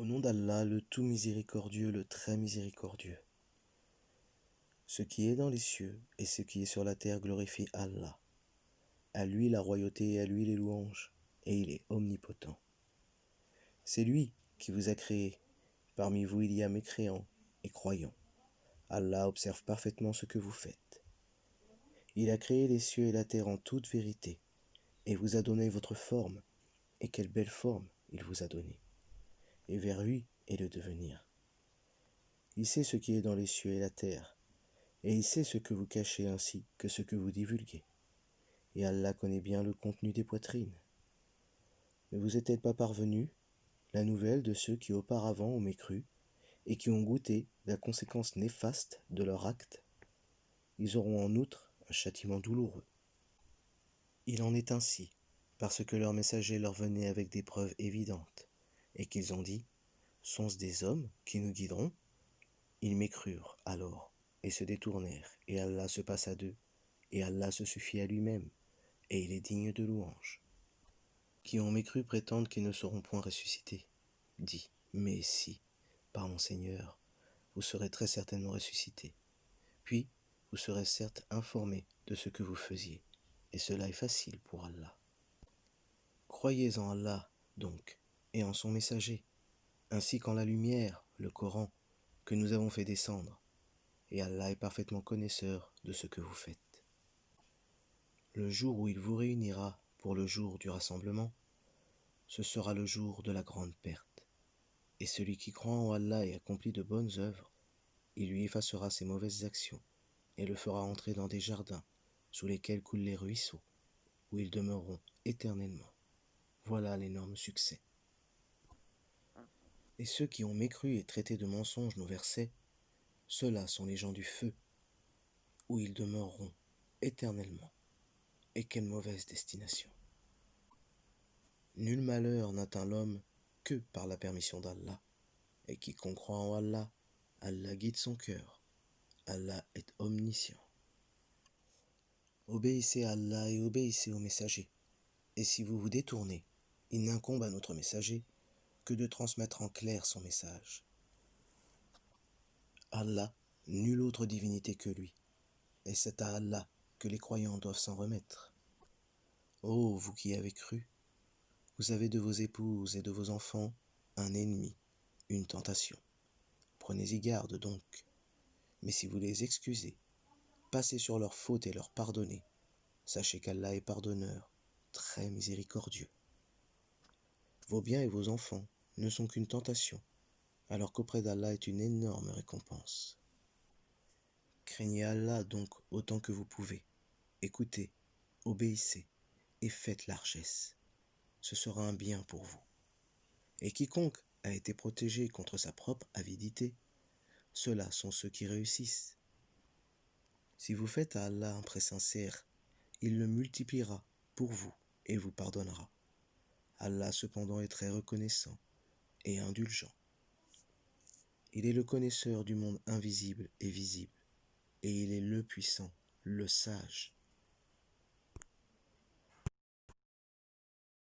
Au nom d'Allah, le tout miséricordieux, le très miséricordieux. Ce qui est dans les cieux et ce qui est sur la terre glorifie Allah. À lui la royauté et à lui les louanges, et il est omnipotent. C'est lui qui vous a créé. Parmi vous il y a mécréants et croyants. Allah observe parfaitement ce que vous faites. Il a créé les cieux et la terre en toute vérité, et vous a donné votre forme, et quelle belle forme il vous a donnée. Et vers lui est le devenir. Il sait ce qui est dans les cieux et la terre, et il sait ce que vous cachez ainsi que ce que vous divulguez. Et Allah connaît bien le contenu des poitrines. Ne vous est-elle pas parvenue la nouvelle de ceux qui auparavant ont mécru et qui ont goûté la conséquence néfaste de leur acte? Ils auront en outre un châtiment douloureux. Il en est ainsi, parce que leurs messagers leur venaient avec des preuves évidentes, et qu'ils ont dit, sont-ce des hommes qui nous guideront? Ils mécrurent alors, et se détournèrent, et Allah se passa d'eux, et Allah se suffit à lui-même, et il est digne de louange. Qui ont mécru prétendent qu'ils ne seront point ressuscités. Dis, mais si, par mon Seigneur, vous serez très certainement ressuscités. Puis, vous serez certes informés de ce que vous faisiez, et cela est facile pour Allah. Croyez en Allah, donc, et en son messager, ainsi qu'en la lumière, le Coran, que nous avons fait descendre, et Allah est parfaitement connaisseur de ce que vous faites. Le jour où il vous réunira pour le jour du rassemblement, ce sera le jour de la grande perte. Et celui qui croit en Allah et accomplit de bonnes œuvres, il lui effacera ses mauvaises actions et le fera entrer dans des jardins sous lesquels coulent les ruisseaux, où ils demeureront éternellement. Voilà l'énorme succès. Et ceux qui ont mécru et traité de mensonges nos versets, ceux-là sont les gens du feu, où ils demeureront éternellement. Et quelle mauvaise destination! Nul malheur n'atteint l'homme que par la permission d'Allah, et quiconque croit en Allah, Allah guide son cœur. Allah est omniscient. Obéissez à Allah et obéissez au messager. Et si vous vous détournez, il n'incombe à notre messager que de transmettre en clair son message. Allah, nulle autre divinité que lui, et c'est à Allah que les croyants doivent s'en remettre. Ô vous qui avez cru, vous avez de vos épouses et de vos enfants un ennemi, une tentation. Prenez-y garde donc. Mais si vous les excusez, passez sur leurs fautes et leur pardonnez, sachez qu'Allah est pardonneur, très miséricordieux. Vos biens et vos enfants ne sont qu'une tentation, alors qu'auprès d'Allah est une énorme récompense. Craignez Allah donc autant que vous pouvez. Écoutez, obéissez et faites largesse. Ce sera un bien pour vous. Et quiconque a été protégé contre sa propre avidité, ceux-là sont ceux qui réussissent. Si vous faites à Allah un prêt sincère, il le multipliera pour vous et vous pardonnera. Allah cependant est très reconnaissant et indulgent. Il est le connaisseur du monde invisible et visible, et il est le puissant, le sage.